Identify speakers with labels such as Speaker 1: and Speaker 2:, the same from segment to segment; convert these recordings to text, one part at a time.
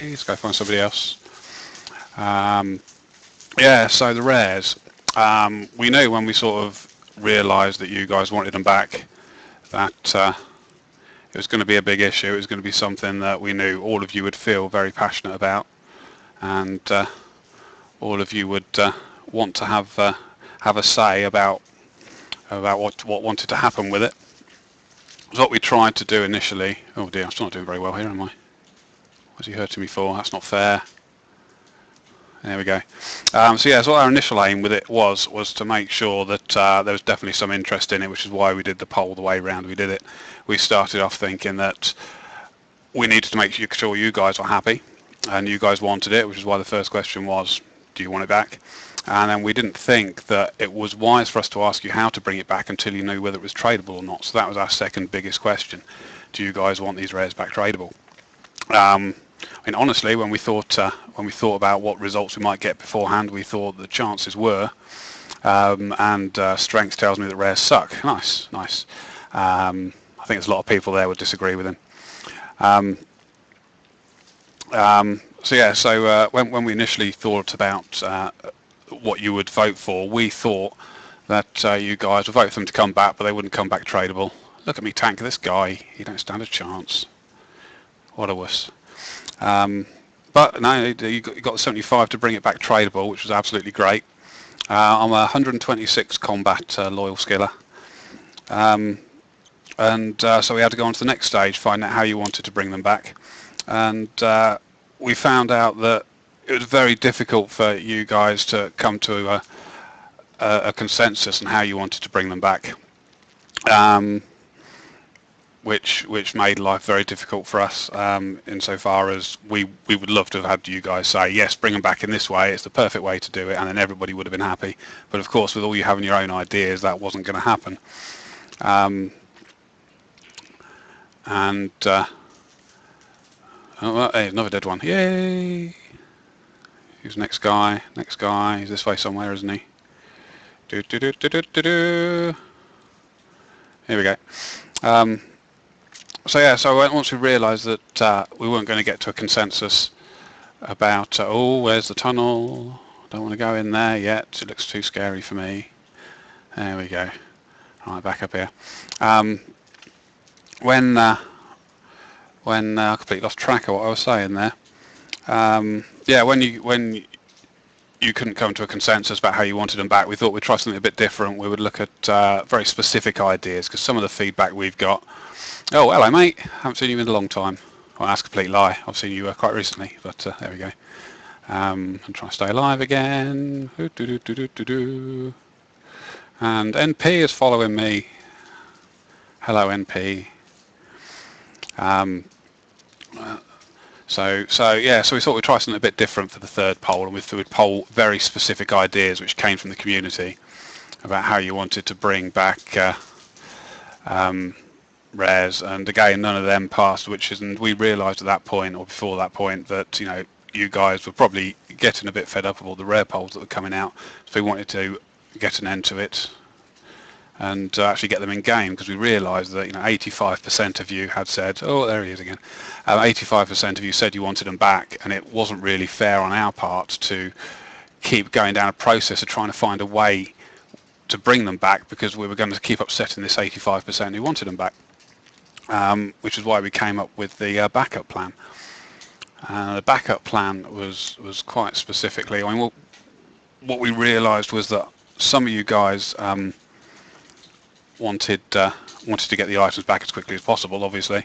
Speaker 1: Let's go find somebody else. Um, yeah, so the rares. We knew when we sort of realised that you guys wanted them back that it was going to be a big issue. It was going to be something that we knew all of you would feel very passionate about, and all of you would want to have a say about what wanted to happen with it. It was what we tried to do initially. Oh dear, I'm still not doing very well here, am I? What's he hurting me for? That's not fair. There we go. So yeah, so our initial aim with it was to make sure that there was definitely some interest in it, which is why we did the poll the way round we did it. We started off thinking that we needed to make sure you guys were happy, and you guys wanted it, which is why the first question was, do you want it back? And then we didn't think that it was wise for us to ask you how to bring it back until you knew whether it was tradable or not. So that was our second biggest question. Do you guys want these rares back tradable? I mean, honestly, when we thought about what results we might get beforehand, we thought the chances were, and strength tells me that rares suck. Nice. I think there's a lot of people there would disagree with him. So when we initially thought about what you would vote for, we thought that you guys would vote for them to come back, but they wouldn't come back tradable. Look at me tank this guy. He don't stand a chance. What a wuss. But no, you got the 75 to bring it back tradable, which was absolutely great. I'm a 126 combat loyal skiller. So we had to go on to the next stage, find out how you wanted to bring them back. And we found out that it was very difficult for you guys to come to a consensus on how you wanted to bring them back. Which made life very difficult for us, insofar as we would love to have had you guys say, yes, bring them back in this way, it's the perfect way to do it, and then everybody would have been happy. But of course, with all you having your own ideas, that wasn't going to happen. Hey, another dead one. Yay! Who's next guy? Next guy. He's this way somewhere, isn't he? Here we go. So once we realised that we weren't going to get to a consensus about, where's the tunnel? Don't want to go in there yet. It looks too scary for me. There we go. Right, back up here. When I completely lost track of what I was saying there. When you couldn't come to a consensus about how you wanted them back, we thought we'd try something a bit different. We would look at very specific ideas, because some of the feedback we've got. Oh, hello, mate. Haven't seen you in a long time. Well, that's a complete lie. I've seen you quite recently, but there we go. I'm trying to stay alive again. And NP is following me. Hello, NP. So we thought we'd try something a bit different for the third poll, and we'd poll very specific ideas which came from the community about how you wanted to bring back rares, and again none of them passed, and we realised at that point, or before that point, that you guys were probably getting a bit fed up of all the rare polls that were coming out, so we wanted to get an end to it and actually get them in game, because we realised that 85% of you had said, oh, there he is again, 85% of you said you wanted them back, and it wasn't really fair on our part to keep going down a process of trying to find a way to bring them back, because we were going to keep upsetting this 85% who wanted them back, which is why we came up with the backup plan. The backup plan was quite specifically, what we realised was that some of you guys wanted to get the items back as quickly as possible, obviously.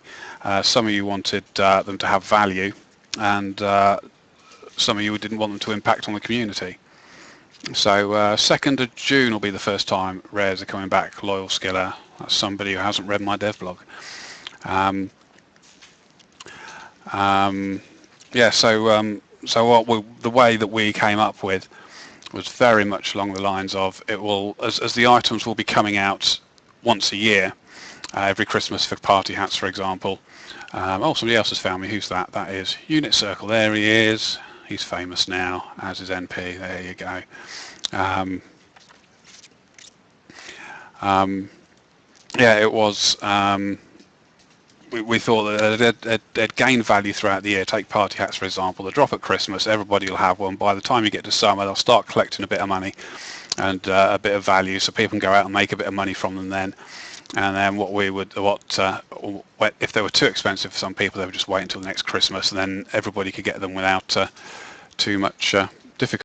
Speaker 1: Some of you wanted them to have value, and some of you didn't want them to impact on the community. So 2nd of June will be the first time rares are coming back. Loyal skiller. That's somebody who hasn't read my dev blog. The way that we came up with was very much along the lines of, it will, as the items will be coming out once a year, every Christmas for party hats, for example. Somebody else has found me. Who's that? That is Unit Circle. There he is. He's famous now, as is NP. There you go. It was. we thought that they'd gain value throughout the year. Take party hats, for example. The drop at Christmas, everybody will have one. By the time you get to summer, they'll start collecting a bit of money and a bit of value, so people can go out and make a bit of money from them then. And then if they were too expensive for some people, they would just wait until the next Christmas, and then everybody could get them without too much difficulty.